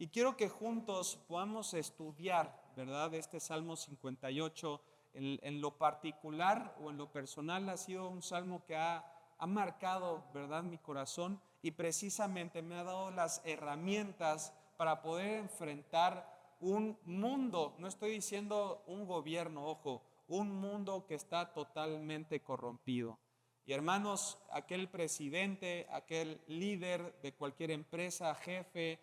Y quiero que juntos podamos estudiar, ¿verdad? Este Salmo 58 en lo particular o en lo personal ha sido un salmo que ha marcado, ¿verdad?, mi corazón, y precisamente me ha dado las herramientas para poder enfrentar un mundo, no estoy diciendo un gobierno, ojo, un mundo que está totalmente corrompido. Y hermanos, aquel presidente, aquel líder de cualquier empresa, jefe,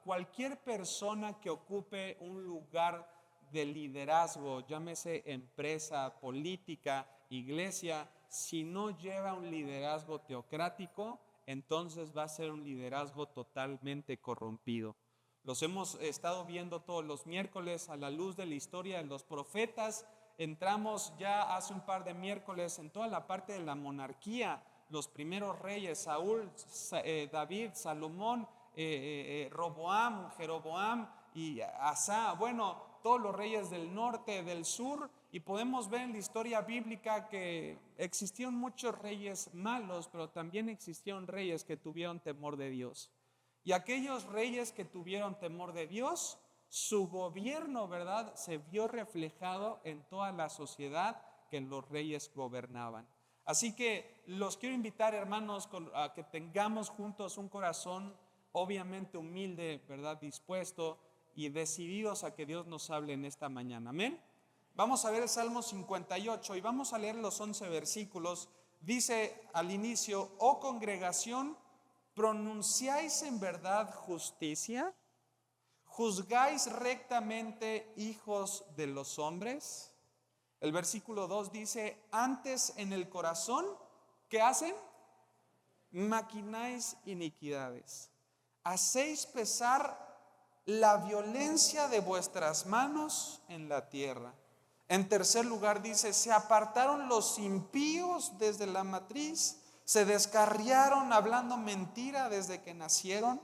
cualquier persona que ocupe un lugar de liderazgo, llámese empresa, política, iglesia, si no lleva un liderazgo teocrático, entonces va a ser un liderazgo totalmente corrompido. Los hemos estado viendo todos los miércoles a la luz de la historia de los profetas. Entramos ya hace un par de miércoles en toda la parte de la monarquía, los primeros reyes, Saúl, David, Salomón, Roboam, Jeroboam y Asa, bueno, todos los reyes del norte, del sur, y podemos ver en la historia bíblica que existieron muchos reyes malos, pero también existieron reyes que tuvieron temor de Dios. Y aquellos reyes que tuvieron temor de Dios, su gobierno, ¿verdad?, se vio reflejado en toda la sociedad que los reyes gobernaban. Así que los quiero invitar, hermanos, a que tengamos juntos un corazón obviamente humilde, ¿verdad?, dispuesto y decididos a que Dios nos hable en esta mañana. Amén. Vamos a ver el Salmo 58 y vamos a leer los 11 versículos. Dice al inicio: oh congregación, ¿pronunciáis en verdad justicia? ¿Juzgáis rectamente, hijos de los hombres? El versículo 2 dice: antes en el corazón, ¿qué hacen? Maquináis iniquidades. Hacéis pesar la violencia de vuestras manos en la tierra. En tercer lugar dice: se apartaron los impíos desde la matriz, se descarriaron hablando mentira desde que nacieron.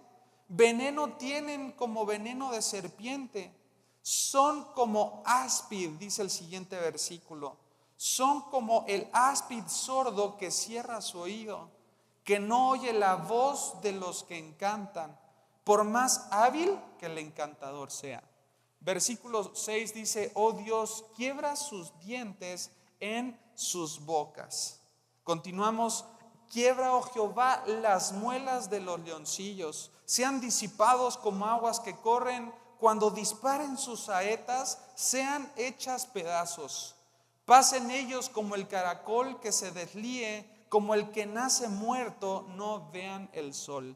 Veneno tienen como veneno de serpiente, son como áspid, dice el siguiente versículo, son como el áspid sordo que cierra su oído, que no oye la voz de los que encantan, por más hábil que el encantador sea. Versículo 6 dice: oh Dios, quiebra sus dientes en sus bocas. Continuamos: quiebra, oh Jehová, las muelas de los leoncillos, sean disipados como aguas que corren, cuando disparen sus saetas, sean hechas pedazos. Pasen ellos como el caracol que se deslíe, como el que nace muerto, no vean el sol.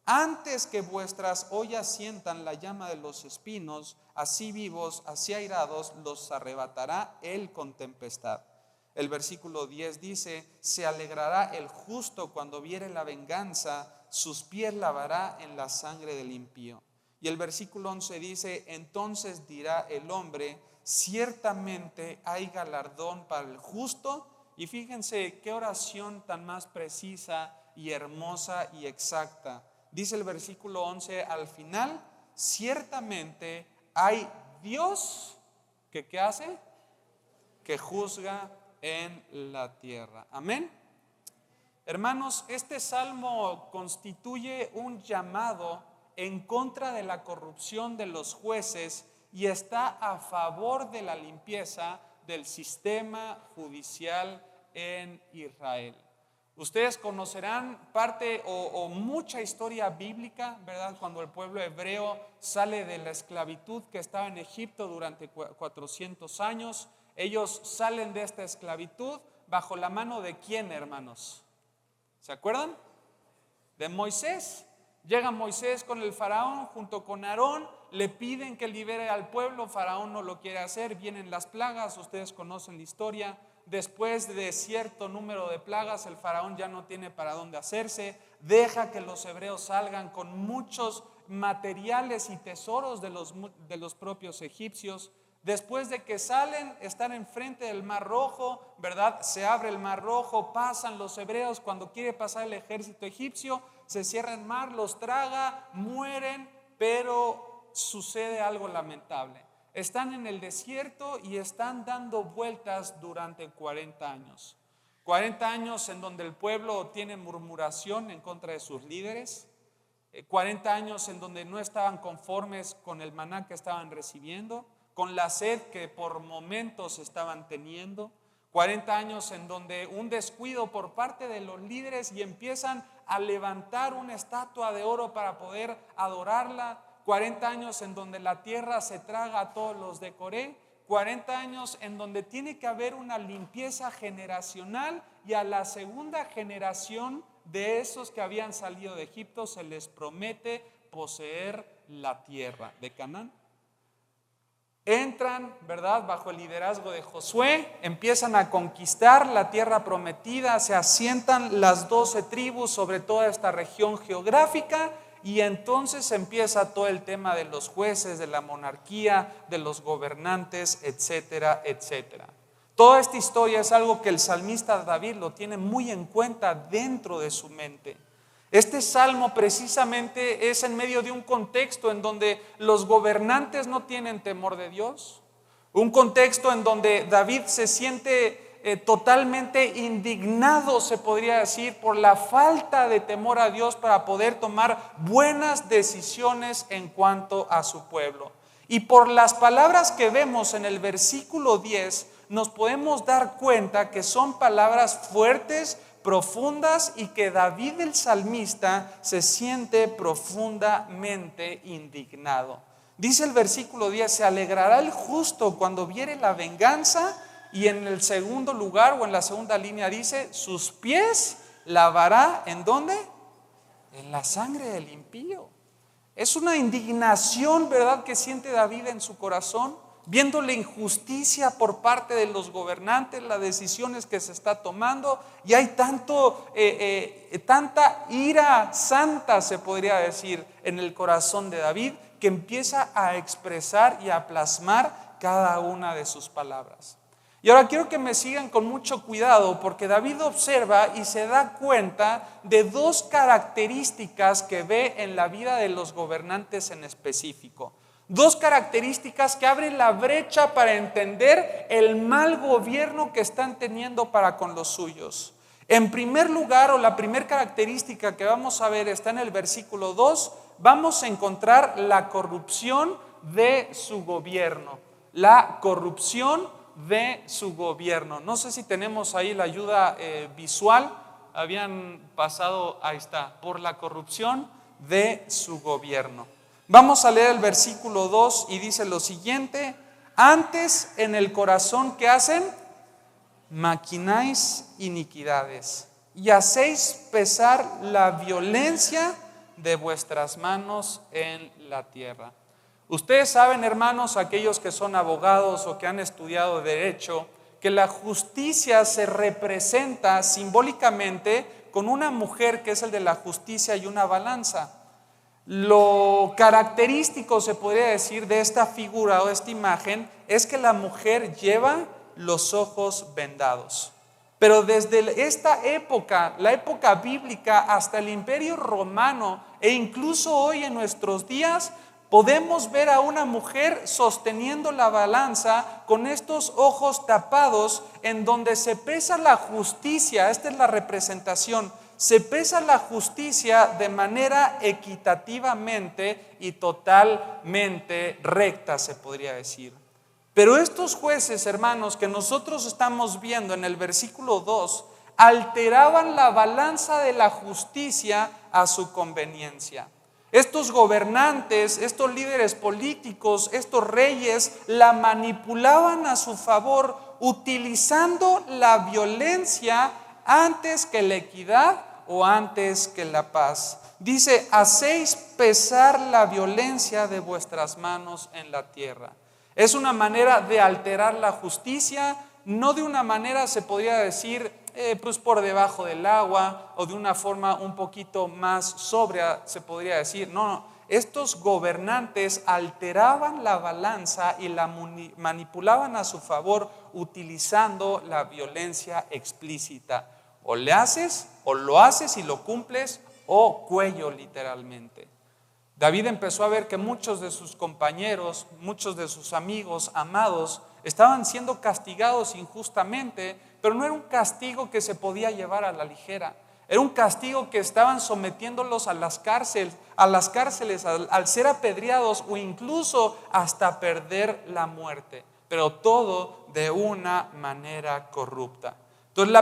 Antes que vuestras ollas sientan la llama de los espinos, así vivos, así airados, los arrebatará él con tempestad. El versículo 10 dice: se alegrará el justo cuando viere la venganza, sus pies lavará en la sangre del impío. Y el versículo 11 dice: entonces dirá el hombre, ciertamente hay galardón para el justo. Y fíjense qué oración tan más precisa y hermosa y exacta. Dice el versículo 11 al final: ciertamente hay Dios que ¿qué hace? Que juzga en la tierra. Amén. Hermanos, este salmo constituye un llamado en contra de la corrupción de los jueces y está a favor de la limpieza del sistema judicial en Israel. Ustedes conocerán parte o mucha historia bíblica, ¿verdad? Cuando el pueblo hebreo sale de la esclavitud que estaba en Egipto durante 400 años, ellos salen de esta esclavitud bajo la mano de ¿quién, hermanos? ¿Se acuerdan? De Moisés. Llega Moisés con el faraón junto con Aarón, le piden que libere al pueblo, faraón no lo quiere hacer, vienen las plagas, ustedes conocen la historia. Después de cierto número de plagas, el faraón ya no tiene para dónde hacerse, deja que los hebreos salgan con muchos materiales y tesoros de los propios egipcios. Después de que salen, están enfrente del Mar Rojo, ¿verdad? Se abre el Mar Rojo, pasan los hebreos, cuando quiere pasar el ejército egipcio, se cierra el mar, los traga, mueren, pero sucede algo lamentable. Están en el desierto y están dando vueltas durante 40 años. 40 años en donde el pueblo tiene murmuración en contra de sus líderes. 40 años en donde no estaban conformes con el maná que estaban recibiendo, con la sed que por momentos estaban teniendo. 40 años en donde un descuido por parte de los líderes y empiezan a levantar una estatua de oro para poder adorarla. 40 años en donde la tierra se traga a todos los de Coré. 40 años en donde tiene que haber una limpieza generacional, y a la segunda generación de esos que habían salido de Egipto se les promete poseer la tierra de Canaán. Entran, ¿verdad?, bajo el liderazgo de Josué, empiezan a conquistar la tierra prometida, se asientan las 12 tribus sobre toda esta región geográfica, y entonces empieza todo el tema de los jueces, de la monarquía, de los gobernantes, etcétera, etcétera. Toda esta historia es algo que el salmista David lo tiene muy en cuenta dentro de su mente. Este salmo precisamente es en medio de un contexto en donde los gobernantes no tienen temor de Dios, un contexto en donde David se siente totalmente indignado, se podría decir, por la falta de temor a Dios para poder tomar buenas decisiones en cuanto a su pueblo. Y por las palabras que vemos en el versículo 10, nos podemos dar cuenta que son palabras fuertes, profundas, y que David el salmista se siente profundamente indignado. Dice el versículo 10: se alegrará el justo cuando viere la venganza. Y en el segundo lugar, o en la segunda línea, dice: sus pies lavará, ¿en dónde? En la sangre del impío. Es una indignación, ¿verdad?, que siente David en su corazón, viendo la injusticia por parte de los gobernantes, las decisiones que se está tomando, y hay tanta ira santa, se podría decir, en el corazón de David, que empieza a expresar y a plasmar cada una de sus palabras. Y ahora quiero que me sigan con mucho cuidado, porque David observa y se da cuenta de dos características que ve en la vida de los gobernantes en específico. Dos características que abren la brecha para entender el mal gobierno que están teniendo para con los suyos. En primer lugar, o la primera característica que vamos a ver está en el versículo 2, vamos a encontrar la corrupción de su gobierno. La corrupción de su gobierno. No sé si tenemos ahí la ayuda visual. Habían pasado, ahí está, por la corrupción de su gobierno. Vamos a leer el versículo 2 y dice lo siguiente: antes en el corazón, ¿qué hacen? Maquináis iniquidades y hacéis pesar la violencia de vuestras manos en la tierra. Ustedes saben, hermanos, aquellos que son abogados o que han estudiado derecho, que la justicia se representa simbólicamente con una mujer que es el de la justicia y una balanza. Lo característico, se podría decir, de esta figura o de esta imagen es que la mujer lleva los ojos vendados. Pero desde esta época, la época bíblica, hasta el Imperio Romano e incluso hoy en nuestros días, podemos ver a una mujer sosteniendo la balanza con estos ojos tapados, en donde se pesa la justicia. Esta es la representación. Se pesa la justicia de manera equitativamente y totalmente recta, se podría decir. Pero estos jueces, hermanos, que nosotros estamos viendo en el versículo 2, alteraban la balanza de la justicia a su conveniencia. Estos gobernantes, estos líderes políticos, estos reyes la manipulaban a su favor, utilizando la violencia antes que la equidad o antes que la paz. Dice: hacéis pesar la violencia de vuestras manos en la tierra. Es una manera de alterar la justicia, no de una manera, se podría decir, pues por debajo del agua, o de una forma un poquito más sobria, se podría decir. No, estos gobernantes alteraban la balanza y la manipulaban a su favor utilizando la violencia explícita. O le haces, o lo haces y lo cumples, o cuello, literalmente. David empezó a ver que muchos de sus compañeros, muchos de sus amigos amados estaban siendo castigados injustamente, pero no era un castigo que se podía llevar a la ligera. Era un castigo que estaban sometiéndolos a las cárceles, al ser apedreados o incluso hasta perder la muerte, pero todo de una manera corrupta. Entonces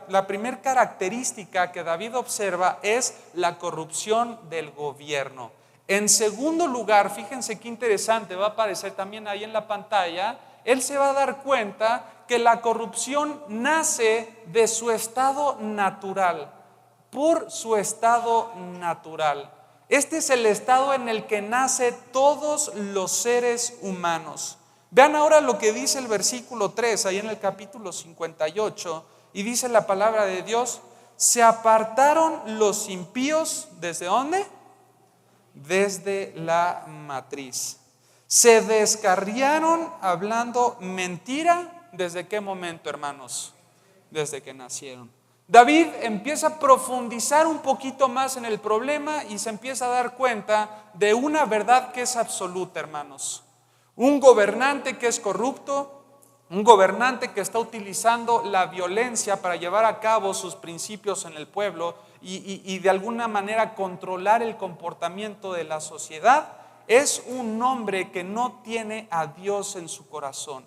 la primer característica que David observa es la corrupción del gobierno. En segundo lugar, fíjense qué interesante, va a aparecer también ahí en la pantalla, él se va a dar cuenta que la corrupción nace de su estado natural, por su estado natural. Este es el estado en el que nacen todos los seres humanos. Vean ahora lo que dice el versículo 3, ahí en el capítulo 58, y dice la palabra de Dios: se apartaron los impíos, ¿desde dónde? Desde la matriz. Se descarriaron hablando mentira, ¿desde qué momento, hermanos? Desde que nacieron. David empieza a profundizar un poquito más en el problema y se empieza a dar cuenta de una verdad que es absoluta, hermanos. Un gobernante que es corrupto, un gobernante que está utilizando la violencia para llevar a cabo sus principios en el pueblo y de alguna manera controlar el comportamiento de la sociedad, es un hombre que no tiene a Dios en su corazón.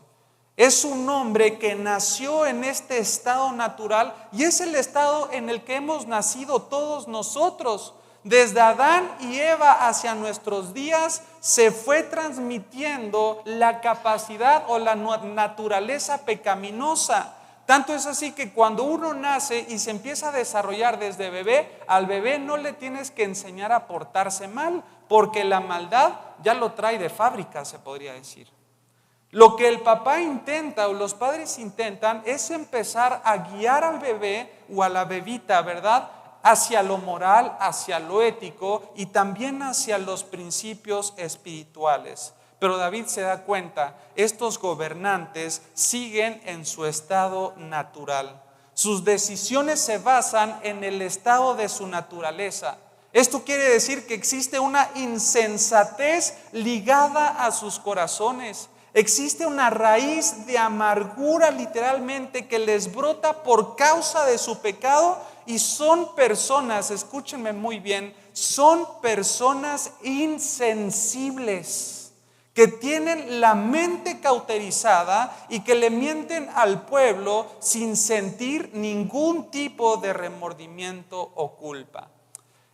Es un hombre que nació en este estado natural y es el estado en el que hemos nacido todos nosotros. Desde Adán y Eva hacia nuestros días se fue transmitiendo la capacidad o la naturaleza pecaminosa. Tanto es así que cuando uno nace y se empieza a desarrollar desde bebé, al bebé no le tienes que enseñar a portarse mal, porque la maldad ya lo trae de fábrica, se podría decir. Lo que el papá intenta o los padres intentan es empezar a guiar al bebé o a la bebita, ¿verdad?, hacia lo moral, hacia lo ético y también hacia los principios espirituales. Pero David se da cuenta, estos gobernantes siguen en su estado natural. Sus decisiones se basan en el estado de su naturaleza. Esto quiere decir que existe una insensatez ligada a sus corazones. Existe una raíz de amargura literalmente que les brota por causa de su pecado y son personas, escúchenme muy bien, son personas insensibles que tienen la mente cauterizada y que le mienten al pueblo sin sentir ningún tipo de remordimiento o culpa.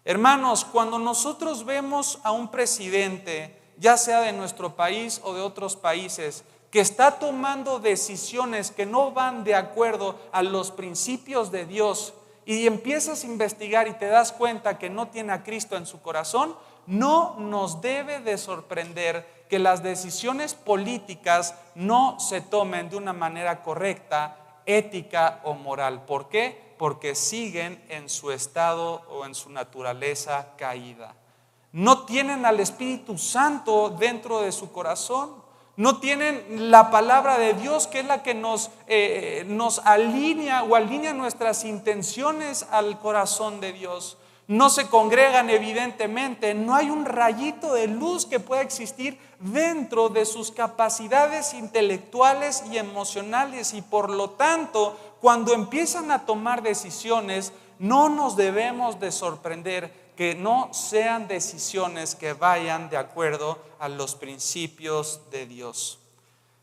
Hermanos, cuando nosotros vemos a un presidente, ya sea de nuestro país o de otros países, que está tomando decisiones que no van de acuerdo a los principios de Dios y empiezas a investigar y te das cuenta que no tiene a Cristo en su corazón, no nos debe de sorprender que las decisiones políticas no se tomen de una manera correcta, ética o moral. ¿Por qué? Porque siguen en su estado o en su naturaleza caída. No tienen al Espíritu Santo dentro de su corazón. No tienen la palabra de Dios, que es la que nos alinea o alinea nuestras intenciones al corazón de Dios. No se congregan, evidentemente. No hay un rayito de luz que pueda existir dentro de sus capacidades intelectuales y emocionales. Y por lo tanto, cuando empiezan a tomar decisiones, no nos debemos de sorprender que no sean decisiones que vayan de acuerdo a los principios de Dios.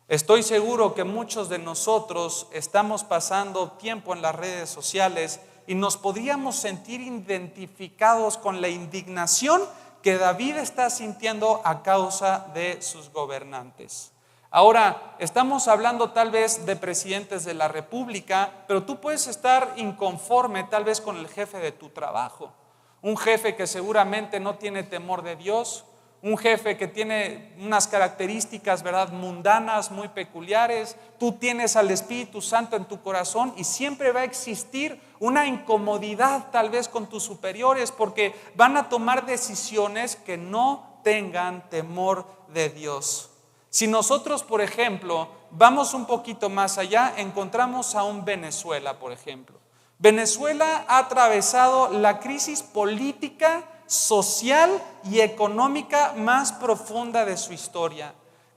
Estoy seguro que muchos de nosotros estamos pasando tiempo en las redes sociales y nos podríamos sentir identificados con la indignación que David está sintiendo a causa de sus gobernantes. Ahora, estamos hablando tal vez de presidentes de la República, pero tú puedes estar inconforme tal vez con el jefe de tu trabajo. Un jefe que seguramente no tiene temor de Dios, un jefe que tiene unas características, ¿verdad?, mundanas, muy peculiares. Tú tienes al Espíritu Santo en tu corazón y siempre va a existir una incomodidad tal vez con tus superiores porque van a tomar decisiones que no tengan temor de Dios. Si nosotros, por ejemplo, vamos un poquito más allá, encontramos a un Venezuela, por ejemplo. Venezuela ha atravesado la crisis política, social y económica más profunda de su historia.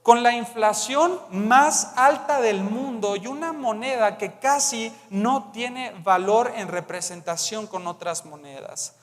con la inflación más alta del mundo y una moneda que casi no tiene valor en representación con otras monedas.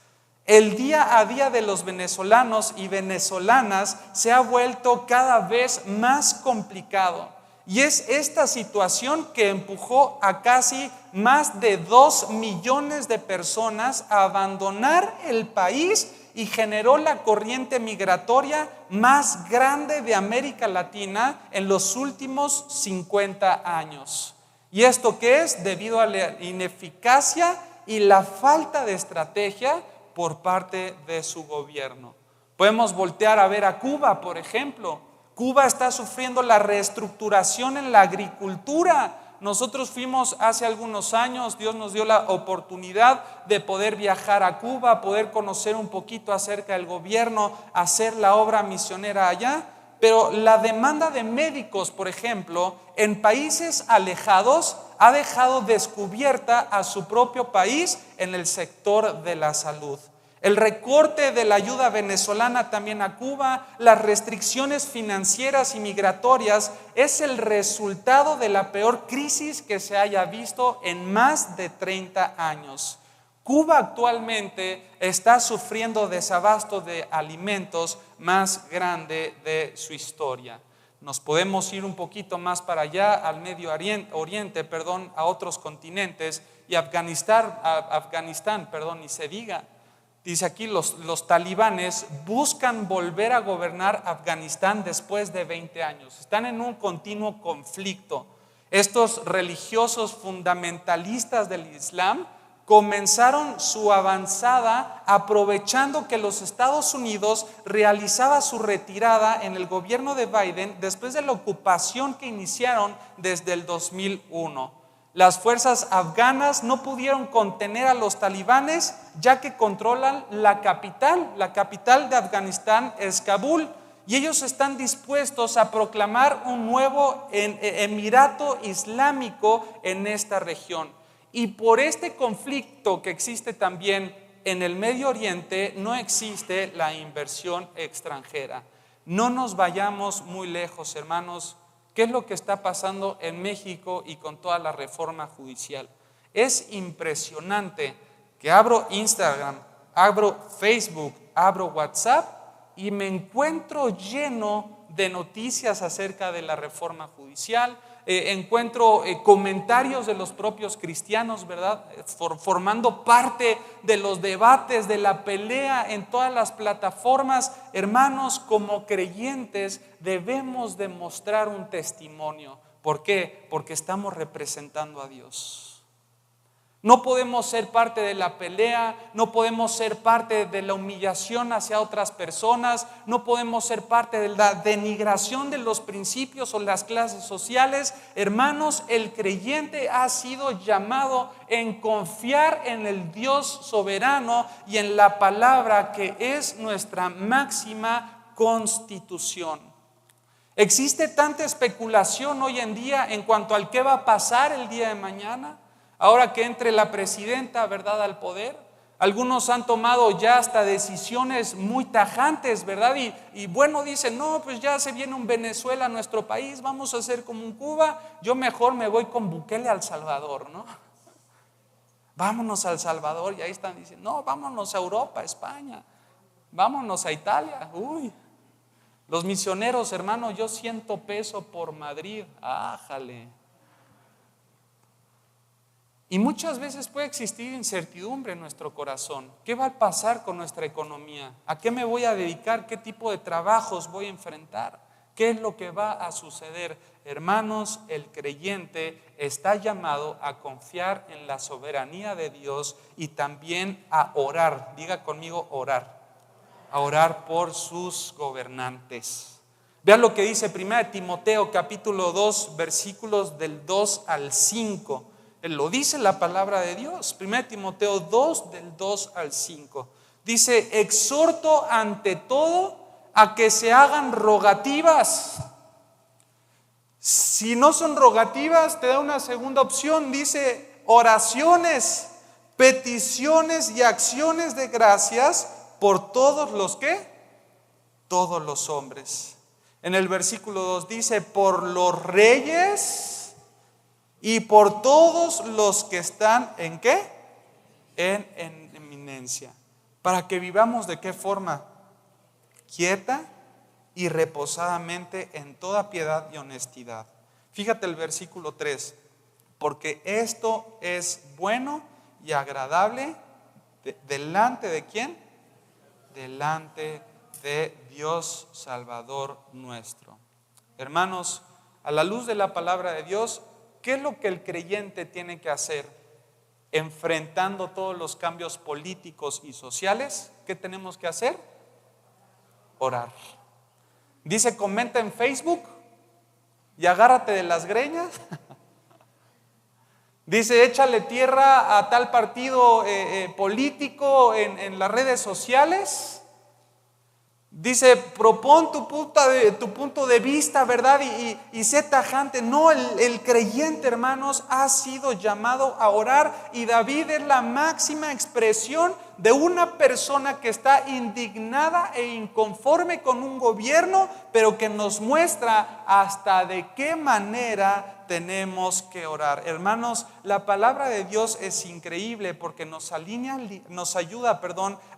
El día a día de los venezolanos y venezolanas se ha vuelto cada vez más complicado. Y es esta situación que empujó a casi más de 2 millones de personas a abandonar el país y generó la corriente migratoria más grande de América Latina en los últimos 50 años. ¿Y esto qué es? Debido a la ineficacia y la falta de estrategia por parte de su gobierno. Podemos voltear a ver a Cuba, por ejemplo. Cuba está sufriendo la reestructuración en la agricultura. Nosotros fuimos hace algunos años, Dios nos dio la oportunidad de poder viajar a Cuba, poder conocer un poquito acerca del gobierno, hacer la obra misionera allá. Pero la demanda de médicos, por ejemplo, en países alejados ha dejado descubierta a su propio país en el sector de la salud. El recorte de la ayuda venezolana también a Cuba, las restricciones financieras y migratorias es el resultado de la peor crisis que se haya visto en más de 30 años. Cuba actualmente está sufriendo desabasto de alimentos más grande de su historia. Nos podemos ir un poquito más para allá, al Medio Oriente, a otros continentes, y Afganistán, ni se diga. Dice aquí, los talibanes buscan volver a gobernar Afganistán después de 20 años. Están en un continuo conflicto. Estos religiosos fundamentalistas del Islam comenzaron su avanzada aprovechando que los Estados Unidos realizaba su retirada en el gobierno de Biden después de la ocupación que iniciaron desde el 2001. Las fuerzas afganas no pudieron contener a los talibanes ya que controlan la capital de Afganistán es Kabul, y ellos están dispuestos a proclamar un nuevo emirato islámico en esta región. Y por este conflicto que existe también en el Medio Oriente, no existe la inversión extranjera. No nos vayamos muy lejos, hermanos. ¿Qué es lo que está pasando en México y con toda la reforma judicial? Es impresionante que abro Instagram, abro Facebook, abro WhatsApp y me encuentro lleno de noticias acerca de la reforma judicial. Encuentro comentarios de los propios cristianos, ¿verdad? Formando parte de los debates, de la pelea en todas las plataformas. Hermanos, como creyentes debemos demostrar un testimonio. ¿Por qué? Porque estamos representando a Dios. No podemos ser parte de la pelea, no podemos ser parte de la humillación hacia otras personas, no podemos ser parte de la denigración de los principios o las clases sociales. Hermanos, el creyente ha sido llamado en confiar en el Dios soberano y en la palabra que es nuestra máxima constitución. Existe tanta especulación hoy en día en cuanto al qué va a pasar el día de mañana. Ahora que entre la presidenta, ¿verdad?, al poder, algunos han tomado ya hasta decisiones muy tajantes, ¿verdad? Y bueno, dicen, no, pues ya se viene un Venezuela a nuestro país, vamos a hacer como un Cuba, yo mejor me voy con Bukele al Salvador, ¿no? Vámonos al Salvador, y ahí están diciendo, no, vámonos a Europa, a España, vámonos a Italia, uy. Los misioneros, hermano, yo 100 pesos por Madrid, ájale. Y muchas veces puede existir incertidumbre en nuestro corazón. ¿Qué va a pasar con nuestra economía? ¿A qué me voy a dedicar? ¿Qué tipo de trabajos voy a enfrentar? ¿Qué es lo que va a suceder? Hermanos, el creyente está llamado a confiar en la soberanía de Dios y también a orar. Diga conmigo, orar. A orar por sus gobernantes. Vean lo que dice 1 Timoteo capítulo 2, versículos del 2 al 5. Lo dice la palabra de Dios. 1 Timoteo 2, del 2 al 5. Dice, exhorto ante todo a que se hagan rogativas. Si no son rogativas, te da una segunda opción. Dice, oraciones, peticiones y acciones de gracias por todos los ¿qué? Todos los hombres. En el versículo 2 dice, por los reyes y por todos los que están, ¿en qué? En eminencia. Para que vivamos ¿de qué forma? Quieta y reposadamente en toda piedad y honestidad. Fíjate el versículo 3. Porque esto es bueno y agradable delante ¿de quién? Delante de Dios Salvador nuestro. Hermanos, a la luz de la palabra de Dios, ¿qué es lo que el creyente tiene que hacer enfrentando todos los cambios políticos y sociales? ¿Qué tenemos que hacer? Orar. Dice, comenta en Facebook y agárrate de las greñas. Dice, échale tierra a tal partido político en las redes sociales. Dice, propón tu punto de vista, ¿verdad? Y sé tajante. No, el creyente, hermanos, ha sido llamado a orar. Y David es la máxima expresión de una persona que está indignada e inconforme con un gobierno, pero que nos muestra hasta de qué manera tenemos que orar. Hermanos, la palabra de Dios es increíble porque nos ayuda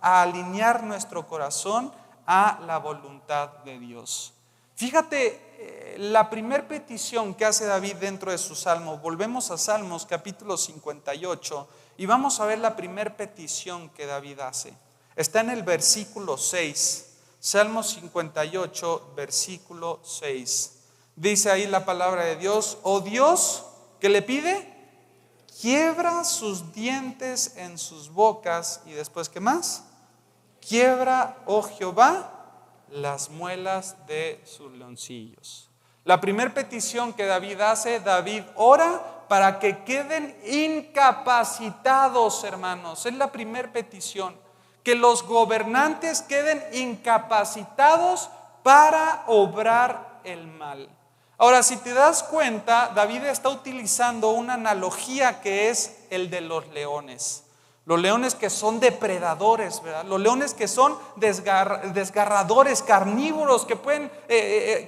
a alinear nuestro corazón a la voluntad de Dios. Fíjate la primera petición que hace David dentro de su salmo. Volvemos a Salmos capítulo 58 y vamos a ver la primera petición que David hace. Está en el versículo 6. Salmos 58, versículo 6. Dice ahí la palabra de Dios: oh Dios, ¿qué le pide? Quiebra sus dientes en sus bocas. Y después, ¿qué más? Quiebra, oh Jehová, las muelas de sus leoncillos. La primera petición que David hace, David ora para que queden incapacitados, hermanos. Es la primera petición, que los gobernantes queden incapacitados para obrar el mal. Ahora, si te das cuenta, David está utilizando una analogía que es el de los leones. Los leones que son depredadores, ¿verdad? Los leones que son desgarradores, carnívoros, que pueden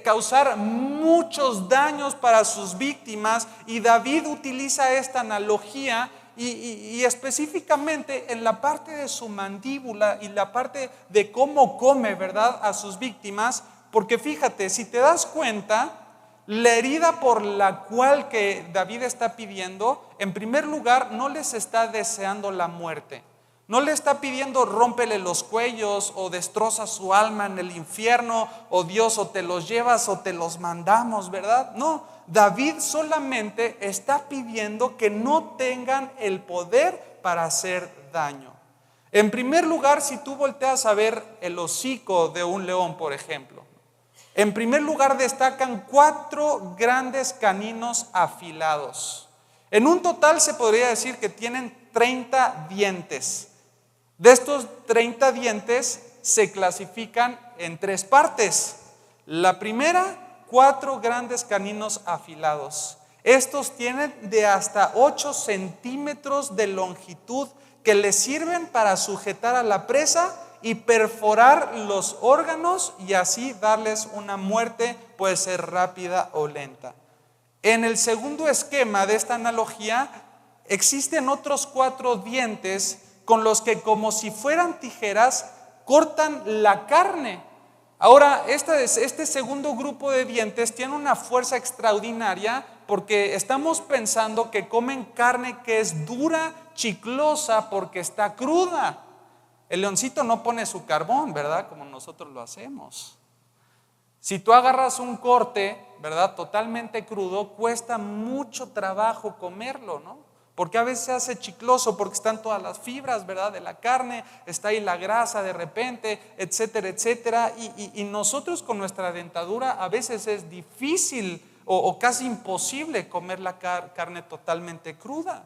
causar muchos daños para sus víctimas. Y David utiliza esta analogía y específicamente en la parte de su mandíbula y la parte de cómo come, ¿verdad?, a sus víctimas. Porque fíjate, si te das cuenta, la herida por la cual que David está pidiendo, en primer lugar, no les está deseando la muerte. No le está pidiendo rómpele los cuellos o destroza su alma en el infierno, o Dios, o te los llevas o te los mandamos, ¿verdad? No, David solamente está pidiendo que no tengan el poder para hacer daño. En primer lugar, si tú volteas a ver el hocico de un león, por ejemplo, en primer lugar destacan 4 grandes caninos afilados. En un total se podría decir que tienen 30 dientes. De estos 30 dientes se clasifican en 3 partes. La primera, 4 grandes caninos afilados. Estos tienen de hasta 8 centímetros de longitud que les sirven para sujetar a la presa y perforar los órganos y así darles una muerte, puede ser rápida o lenta. En el segundo esquema de esta analogía, existen otros 4 dientes con los que, como si fueran tijeras, cortan la carne. Ahora, este segundo grupo de dientes tiene una fuerza extraordinaria porque estamos pensando que comen carne que es dura, chiclosa, porque está cruda. El leoncito no pone su carbón, ¿verdad?, como nosotros lo hacemos. Si tú agarras un corte, ¿verdad?, totalmente crudo, cuesta mucho trabajo comerlo, ¿no? Porque a veces se hace chicloso, porque están todas las fibras, ¿verdad?, de la carne, está ahí la grasa de repente, etcétera, etcétera. Y nosotros con nuestra dentadura a veces es difícil o casi imposible comer la carne totalmente cruda.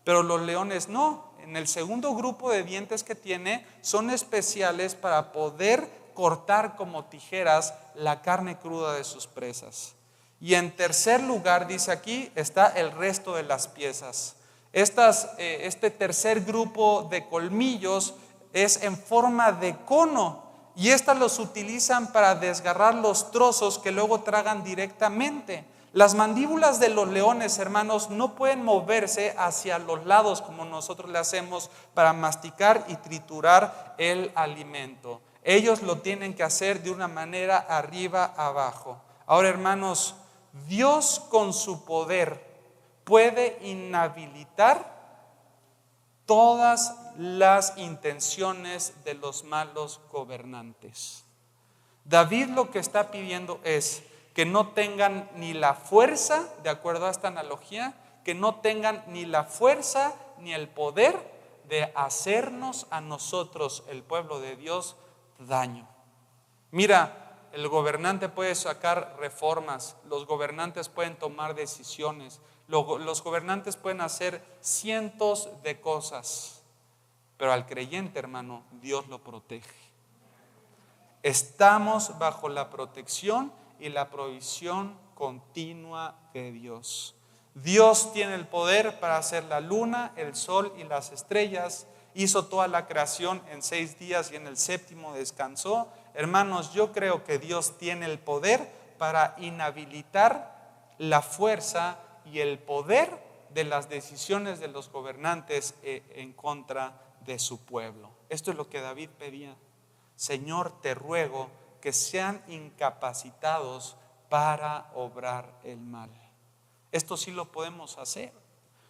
Pero los leones no. En el segundo grupo de dientes que tiene son especiales para poder cortar como tijeras la carne cruda de sus presas. Y en tercer lugar, dice aquí, está el resto de las piezas. Este tercer grupo de colmillos es en forma de cono y éstas los utilizan para desgarrar los trozos que luego tragan directamente. Las mandíbulas de los leones, hermanos, no pueden moverse hacia los lados como nosotros le hacemos para masticar y triturar el alimento. Ellos lo tienen que hacer de una manera arriba abajo. Ahora, hermanos, Dios con su poder puede inhabilitar todas las intenciones de los malos gobernantes. David lo que está pidiendo es que no tengan ni la fuerza, de acuerdo a esta analogía, que no tengan ni la fuerza ni el poder de hacernos a nosotros, el pueblo de Dios, daño. Mira, el gobernante puede sacar reformas, los gobernantes pueden tomar decisiones, los gobernantes pueden hacer cientos de cosas, pero al creyente, hermano, Dios lo protege. Estamos bajo la protección y la provisión continua de Dios. Dios tiene el poder para hacer la luna, el sol y las estrellas. Hizo toda la creación en 6 días y en el séptimo descansó. Hermanos, yo creo que Dios tiene el poder para inhabilitar la fuerza y el poder de las decisiones de los gobernantes en contra de su pueblo. Esto es lo que David pedía. Señor, te ruego que sean incapacitados para obrar el mal. Esto sí lo podemos hacer.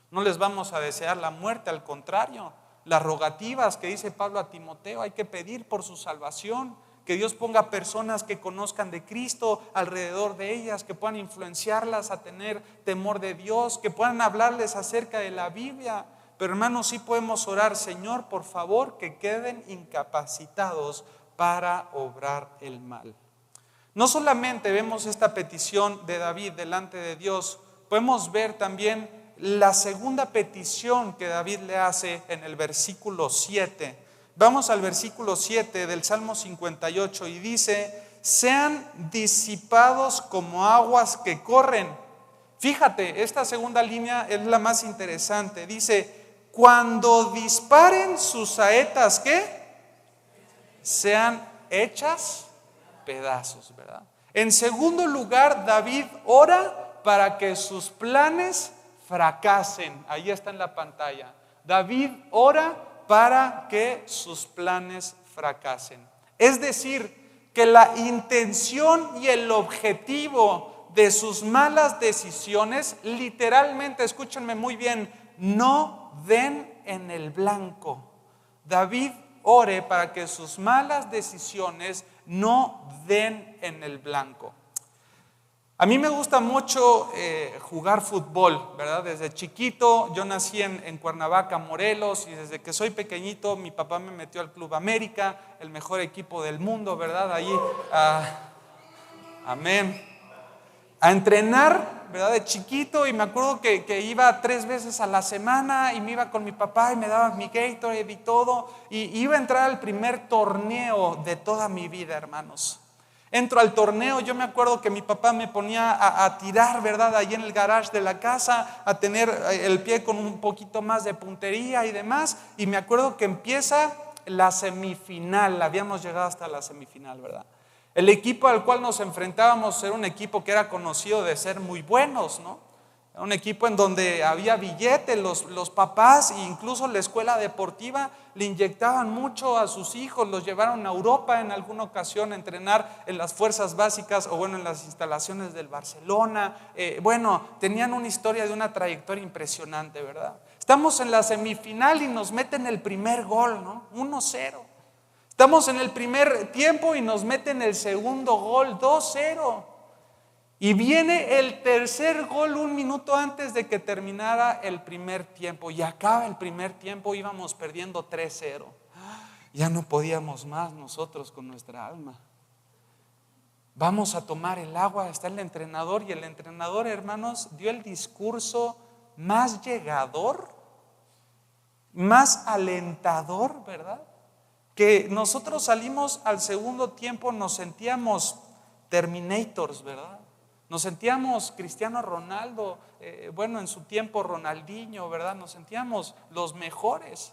No les vamos a desear la muerte, al contrario. Las rogativas que dice Pablo a Timoteo, hay que pedir por su salvación, que Dios ponga personas que conozcan de Cristo alrededor de ellas, que puedan influenciarlas a tener temor de Dios, que puedan hablarles acerca de la Biblia. Pero hermanos, sí podemos orar, Señor, por favor, que queden incapacitados para obrar el mal. No solamente vemos esta petición de David delante de Dios, podemos ver también la segunda petición que David le hace en el versículo 7. Vamos al versículo 7 del Salmo 58 y dice: sean disipados como aguas que corren. Fíjate, esta segunda línea es la más interesante. Dice: cuando disparen sus saetas, ¿qué? Sean hechas pedazos, ¿verdad? En segundo lugar, David ora para que sus planes fracasen. Ahí está en la pantalla. David ora para que sus planes fracasen. Es decir, que la intención y el objetivo de sus malas decisiones, literalmente, escúchenme muy bien, no den en el blanco. David ore para que sus malas decisiones no den en el blanco. A mí me gusta mucho jugar fútbol, ¿verdad? Desde chiquito, yo nací en Cuernavaca, Morelos, y desde que soy pequeñito mi papá me metió al Club América, el mejor equipo del mundo, ¿verdad? Allí, amén, a entrenar, ¿verdad? De chiquito, y me acuerdo que iba 3 veces a la semana y me iba con mi papá y me daba mi Gatorade y todo, y iba a entrar al primer torneo de toda mi vida, hermanos. Entro al torneo, yo me acuerdo que mi papá me ponía a tirar, ¿verdad? Ahí en el garage de la casa, a tener el pie con un poquito más de puntería y demás, y me acuerdo que empieza la semifinal, habíamos llegado hasta la semifinal, ¿verdad? El equipo al cual nos enfrentábamos era un equipo que era conocido de ser muy buenos, ¿no? Era un equipo en donde había billete, los papás e incluso la escuela deportiva le inyectaban mucho a sus hijos, los llevaron a Europa en alguna ocasión a entrenar en las fuerzas básicas o en las instalaciones del Barcelona. Tenían una historia de una trayectoria impresionante, ¿verdad? Estamos en la semifinal y nos meten el primer gol, ¿no? 1-0. Estamos en el primer tiempo y nos meten el segundo gol, 2-0. Y viene el tercer gol 1 minuto antes de que terminara el primer tiempo. Y acaba el primer tiempo, íbamos perdiendo 3-0. Ya no podíamos más nosotros con nuestra alma. Vamos a tomar el agua, está el entrenador. Y el entrenador, hermanos, dio el discurso más llegador, más alentador, ¿verdad? Que nosotros salimos al segundo tiempo, nos sentíamos Terminators, ¿verdad? Nos sentíamos Cristiano Ronaldo, en su tiempo Ronaldinho, ¿verdad? Nos sentíamos los mejores.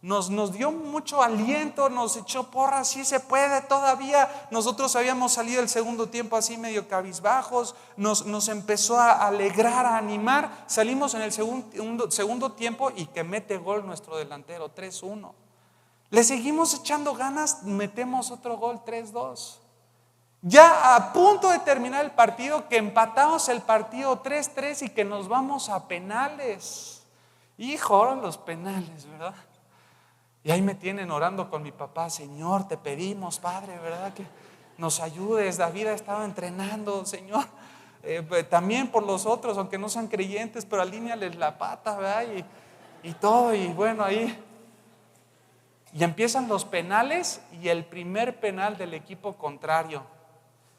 nos dio mucho aliento, nos echó porras, sí se puede todavía. Nosotros habíamos salido el segundo tiempo así medio cabizbajos, nos empezó a alegrar, a animar. Salimos en el segundo tiempo y que mete gol nuestro delantero, 3-1. Le seguimos echando ganas, metemos otro gol, 3-2. Ya a punto de terminar el partido, que empatamos el partido 3-3 y que nos vamos a penales. Hijo, ahora los penales, ¿verdad? Y ahí me tienen orando con mi papá: Señor, te pedimos, Padre, ¿verdad? Que nos ayudes. David ha estado entrenando, Señor, también por los otros, aunque no sean creyentes, pero alíneales la pata, ¿verdad? Y todo, y bueno, ahí. Y empiezan los penales y el primer penal del equipo contrario.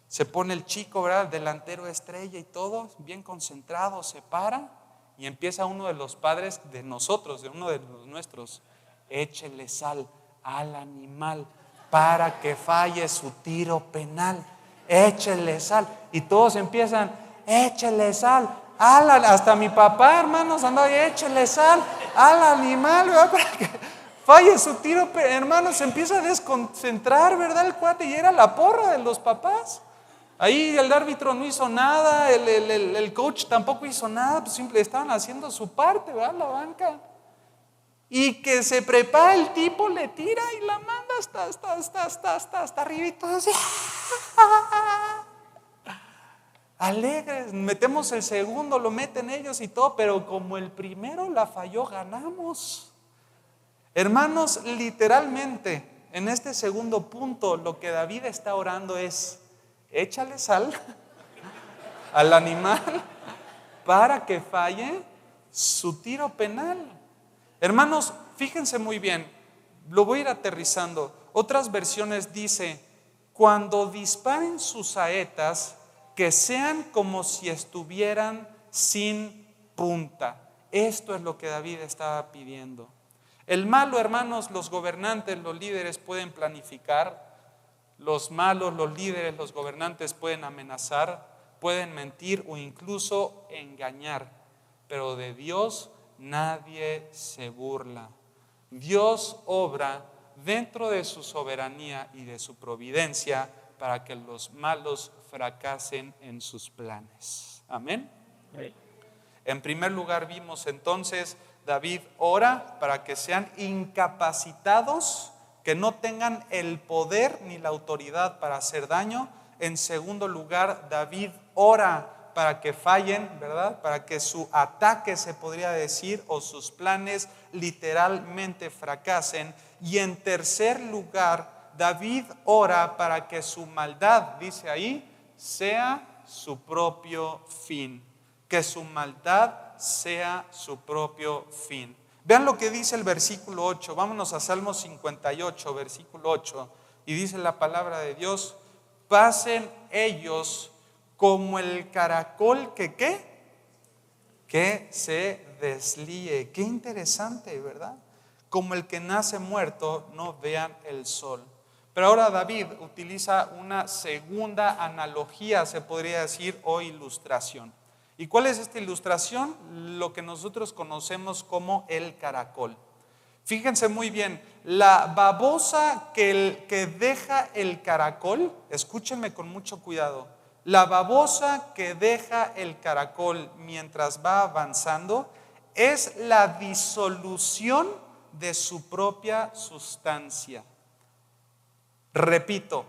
Se pone el chico, ¿verdad? El delantero estrella y todo, bien concentrado, se para y empieza uno de los padres de nosotros, de uno de los nuestros: échele sal al animal para que falle su tiro penal. Échele sal. Y todos empiezan: échele sal. Hasta mi papá, hermanos, andaba: échele sal al animal, ¿verdad? Para que falle su tiro. Hermanos, se empieza a desconcentrar, ¿verdad? El cuate, y era la porra de los papás. Ahí el árbitro no hizo nada, el coach tampoco hizo nada, pues simple, estaban haciendo su parte, ¿verdad? La banca. Y que se prepara el tipo, le tira y la manda hasta arriba y todo así. Alegres, metemos el segundo, lo meten ellos y todo, pero como el primero la falló, ganamos. Hermanos, literalmente en este segundo punto lo que David está orando es: échale sal al animal para que falle su tiro penal. Hermanos, fíjense muy bien, lo voy a ir aterrizando. Otras versiones dice: cuando disparen sus saetas, que sean como si estuvieran sin punta. Esto es lo que David estaba pidiendo. El malo, hermanos, los gobernantes, los líderes pueden planificar. Los malos, los líderes, los gobernantes pueden amenazar, pueden mentir o incluso engañar. Pero de Dios nadie se burla. Dios obra dentro de su soberanía y de su providencia para que los malos fracasen en sus planes. Amén. En primer lugar, vimos entonces, David ora para que sean incapacitados, que no tengan el poder ni la autoridad para hacer daño. En segundo lugar, David ora para que fallen, ¿verdad? Para que su ataque, se podría decir, o sus planes literalmente fracasen. Y en tercer lugar, David ora para que su maldad, dice ahí, sea su propio fin. Que su maldad sea su propio fin. Vean lo que dice el versículo 8. Vámonos a Salmos 58, versículo 8. Y dice la palabra de Dios: pasen ellos como el caracol que se deslíe. Qué interesante, ¿verdad? Como el que nace muerto, no vean el sol. Pero ahora David utiliza una segunda analogía, se podría decir, o ilustración. ¿Y cuál es esta ilustración? Lo que nosotros conocemos como el caracol. Fíjense muy bien, la babosa que deja el caracol, escúchenme con mucho cuidado, la babosa que deja el caracol mientras va avanzando es la disolución de su propia sustancia. Repito,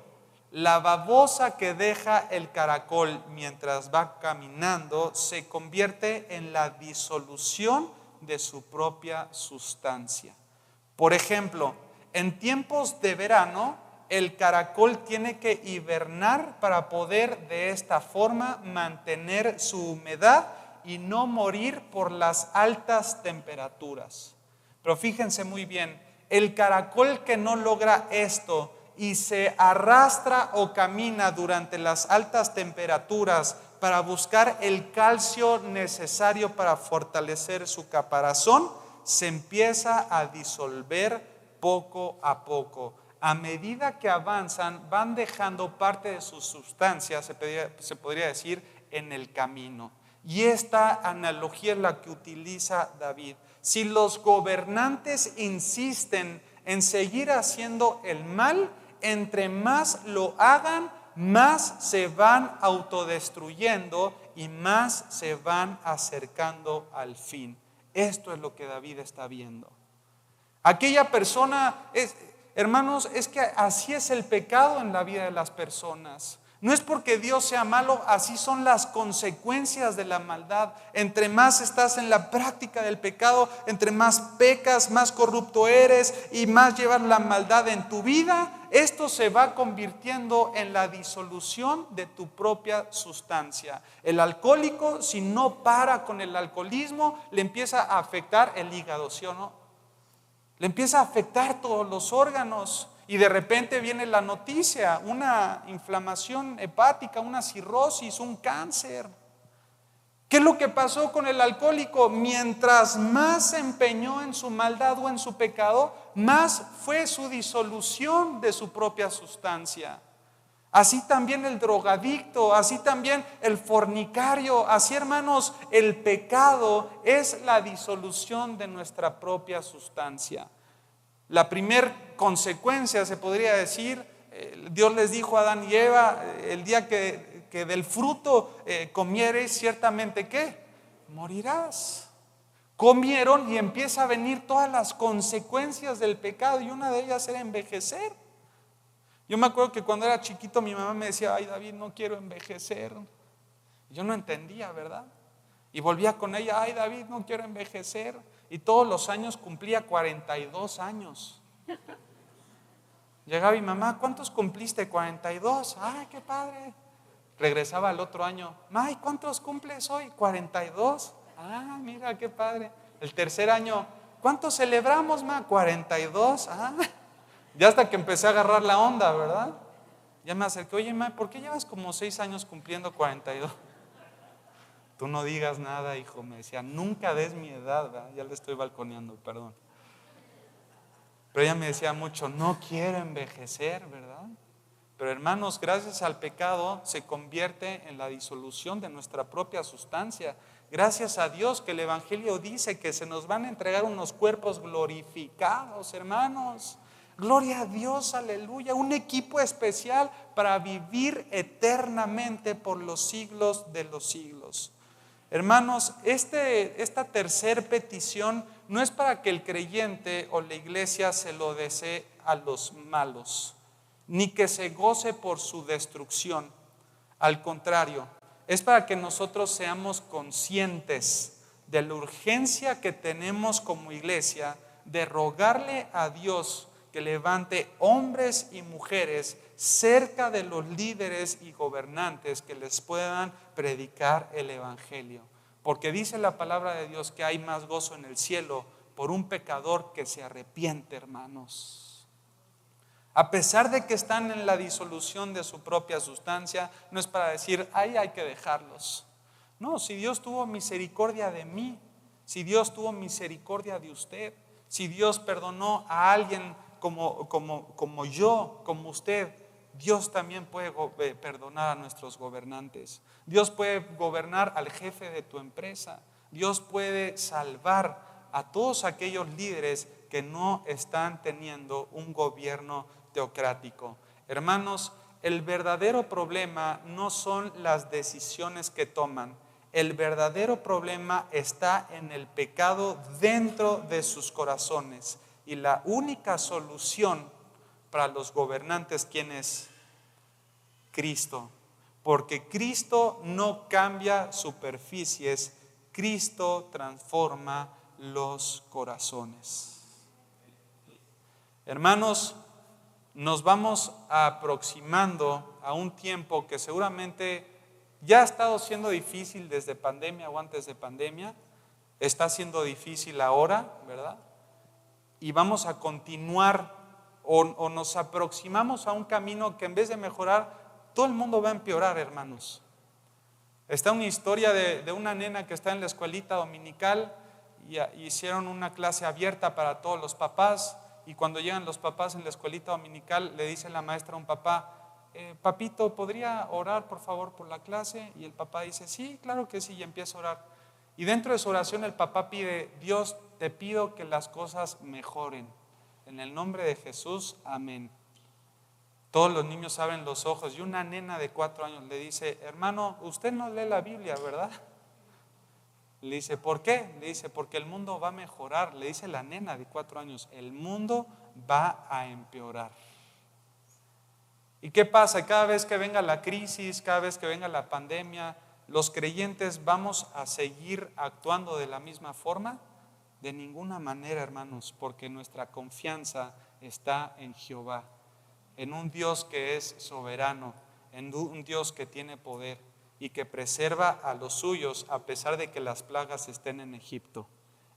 la babosa que deja el caracol mientras va caminando se convierte en la disolución de su propia sustancia. Por ejemplo, en tiempos de verano, el caracol tiene que hibernar para poder de esta forma mantener su humedad y no morir por las altas temperaturas. Pero fíjense muy bien, el caracol que no logra esto y se arrastra o camina durante las altas temperaturas para buscar el calcio necesario para fortalecer su caparazón, se empieza a disolver poco a poco. A medida que avanzan, van dejando parte de su sustancia, se podría decir, en el camino. Y esta analogía es la que utiliza David. Si los gobernantes insisten en seguir haciendo el mal, entre más lo hagan, más se van autodestruyendo y más se van acercando al fin. Esto es lo que David está viendo. Aquella persona, hermanos, es que así es el pecado en la vida de las personas. No es porque Dios sea malo, así son las consecuencias de la maldad. Entre más estás en la práctica del pecado, entre más pecas, más corrupto eres y más llevas la maldad en tu vida, esto se va convirtiendo en la disolución de tu propia sustancia. El alcohólico, si no para con el alcoholismo, le empieza a afectar el hígado, ¿sí o no? Le empieza a afectar todos los órganos. Y de repente viene la noticia, una inflamación hepática, una cirrosis, un cáncer. ¿Qué es lo que pasó con el alcohólico? Mientras más se empeñó en su maldad o en su pecado, más fue su disolución de su propia sustancia. Así también el drogadicto, así también el fornicario, así, hermanos, el pecado es la disolución de nuestra propia sustancia. La primer consecuencia, se podría decir, Dios les dijo a Adán y Eva, el día que del fruto comiereis, ciertamente ¿qué? Morirás. Comieron y empieza a venir todas las consecuencias del pecado, y una de ellas era envejecer. Yo me acuerdo que cuando era chiquito mi mamá me decía, ay David, no quiero envejecer. Yo no entendía, ¿verdad? Y volvía con ella, ay David, no quiero envejecer. Y todos los años cumplía 42 años. Llegaba mi mamá, ¿cuántos cumpliste? 42. Ay, qué padre. Regresaba al otro año, ay, ¿cuántos cumples hoy? 42. Ah, mira, qué padre. El tercer año, ¿cuántos celebramos, ma? 42. Ah, ya hasta que empecé a agarrar la onda, ¿verdad? Ya me acerqué, oye, ma, ¿por qué llevas como 6 años cumpliendo 42? Tú no digas nada, hijo, me decía, nunca des mi edad, ¿verdad? Ya le estoy balconeando, perdón. Pero ella me decía mucho, no quiero envejecer, ¿verdad? Pero hermanos, gracias al pecado se convierte en la disolución de nuestra propia sustancia. Gracias a Dios que el Evangelio dice que se nos van a entregar unos cuerpos glorificados, hermanos. Gloria a Dios, aleluya, un equipo especial para vivir eternamente por los siglos de los siglos. Hermanos, esta tercer petición no es para que el creyente o la iglesia se lo desee a los malos, ni que se goce por su destrucción. Al contrario, es para que nosotros seamos conscientes de la urgencia que tenemos como iglesia de rogarle a Dios que levante hombres y mujeres cerca de los líderes y gobernantes que les puedan predicar el evangelio. Porque dice la palabra de Dios que hay más gozo en el cielo por un pecador que se arrepiente, hermanos. A pesar de que están en la disolución de su propia sustancia, no es para decir, ay, hay que dejarlos. No, si Dios tuvo misericordia de mí, si Dios tuvo misericordia de usted, si Dios perdonó a alguien como yo, como usted, Dios también puede perdonar a nuestros gobernantes. Dios puede gobernar al jefe de tu empresa. Dios puede salvar a todos aquellos líderes que no están teniendo un gobierno teocrático. Hermanos, el verdadero problema no son las decisiones que toman. El verdadero problema está en el pecado dentro de sus corazones. Y la única solución para los gobernantes, ¿quién es? Cristo. Porque Cristo no cambia superficies, Cristo transforma los corazones. Hermanos, nos vamos aproximando a un tiempo que seguramente ya ha estado siendo difícil desde pandemia o antes de pandemia, está siendo difícil ahora, ¿verdad? Y vamos a continuar o nos aproximamos a un camino que en vez de mejorar, todo el mundo va a empeorar, hermanos. Está una historia de una nena que está en la escuelita dominical y hicieron una clase abierta para todos los papás, y cuando llegan los papás en la escuelita dominical le dice la maestra a un papá, papito, ¿podría orar por favor por la clase? Y el papá dice, sí, claro que sí, y empieza a orar. Y dentro de su oración el papá pide, Dios, te pido que las cosas mejoren. En el nombre de Jesús, amén. Todos los niños abren los ojos y una nena de 4 años le dice: hermano, usted no lee la Biblia, ¿verdad? Le dice: ¿por qué? Le dice: porque el mundo va a mejorar. Le dice la nena de 4 años: el mundo va a empeorar. ¿Y qué pasa? Cada vez que venga la crisis, cada vez que venga la pandemia, ¿los creyentes vamos a seguir actuando de la misma forma? De ninguna manera, hermanos, porque nuestra confianza está en Jehová, en un Dios que es soberano, en un Dios que tiene poder y que preserva a los suyos a pesar de que las plagas estén en Egipto.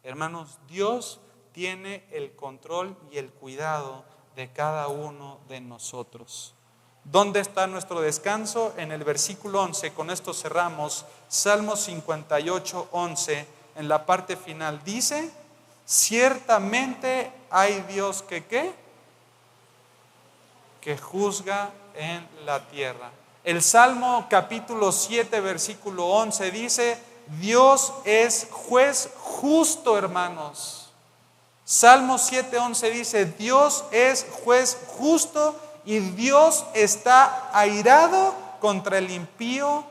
Hermanos, Dios tiene el control y el cuidado de cada uno de nosotros. ¿Dónde está nuestro descanso? En el versículo 11, con esto cerramos. Salmo 58, 11, en la parte final dice: ciertamente hay Dios que ¿qué? Que juzga en la tierra. El Salmo capítulo 7, versículo 11 dice: Dios es juez justo, hermanos. Salmo 7:11 dice: Dios es juez justo y Dios está airado contra el impío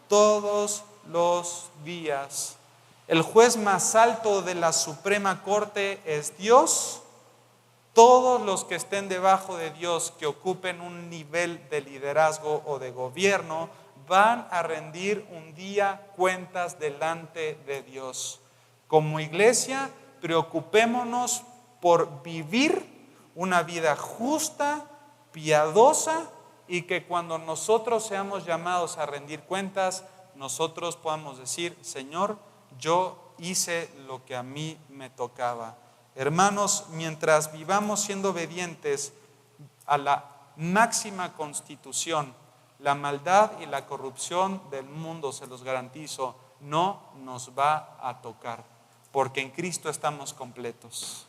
todos los días. El juez más alto de la Suprema Corte es Dios. Todos los que estén debajo de Dios, que ocupen un nivel de liderazgo o de gobierno, van a rendir un día cuentas delante de Dios. Como iglesia, preocupémonos por vivir una vida justa, piadosa, y que cuando nosotros seamos llamados a rendir cuentas, nosotros podamos decir: Señor, yo hice lo que a mí me tocaba. Hermanos, mientras vivamos siendo obedientes a la máxima constitución, la maldad y la corrupción del mundo, se los garantizo, no nos va a tocar, porque en Cristo estamos completos.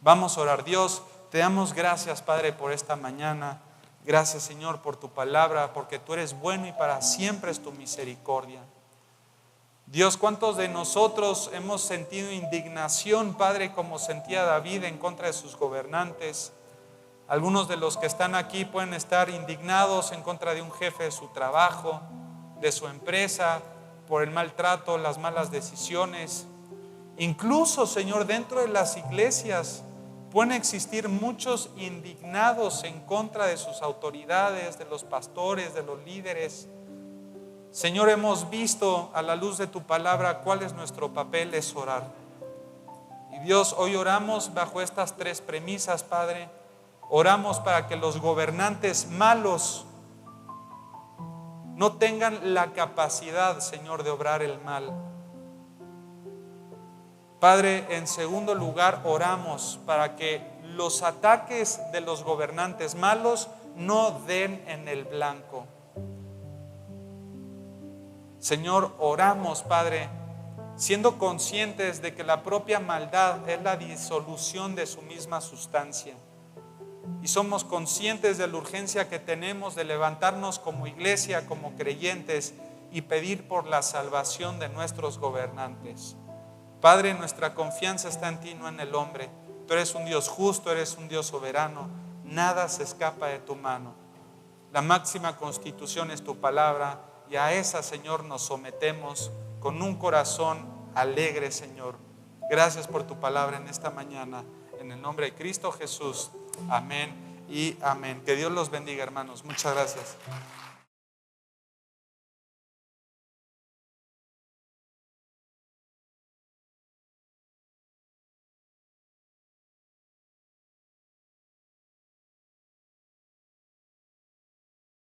Vamos a orar. Dios, te damos gracias, Padre, por esta mañana. Gracias, Señor, por tu palabra, porque tú eres bueno y para siempre es tu misericordia. Dios, ¿cuántos de nosotros hemos sentido indignación, Padre, como sentía David en contra de sus gobernantes? Algunos de los que están aquí pueden estar indignados en contra de un jefe de su trabajo, de su empresa, por el maltrato, las malas decisiones. Incluso, Señor, dentro de las iglesias pueden existir muchos indignados en contra de sus autoridades, de los pastores, de los líderes. Señor, hemos visto a la luz de tu palabra cuál es nuestro papel: es orar. Y Dios, hoy oramos bajo estas 3 premisas, Padre. Oramos para que los gobernantes malos no tengan la capacidad, Señor, de obrar el mal. Padre, en segundo lugar, oramos para que los ataques de los gobernantes malos no den en el blanco. Señor, oramos, Padre, siendo conscientes de que la propia maldad es la disolución de su misma sustancia. Y somos conscientes de la urgencia que tenemos de levantarnos como iglesia, como creyentes, y pedir por la salvación de nuestros gobernantes. Padre, nuestra confianza está en ti, no en el hombre. Tú eres un Dios justo, eres un Dios soberano. Nada se escapa de tu mano. La máxima constitución es tu palabra, y a esa, Señor, nos sometemos con un corazón alegre, Señor. Gracias por tu palabra en esta mañana. En el nombre de Cristo Jesús. Amén y amén. Que Dios los bendiga, hermanos. Muchas gracias.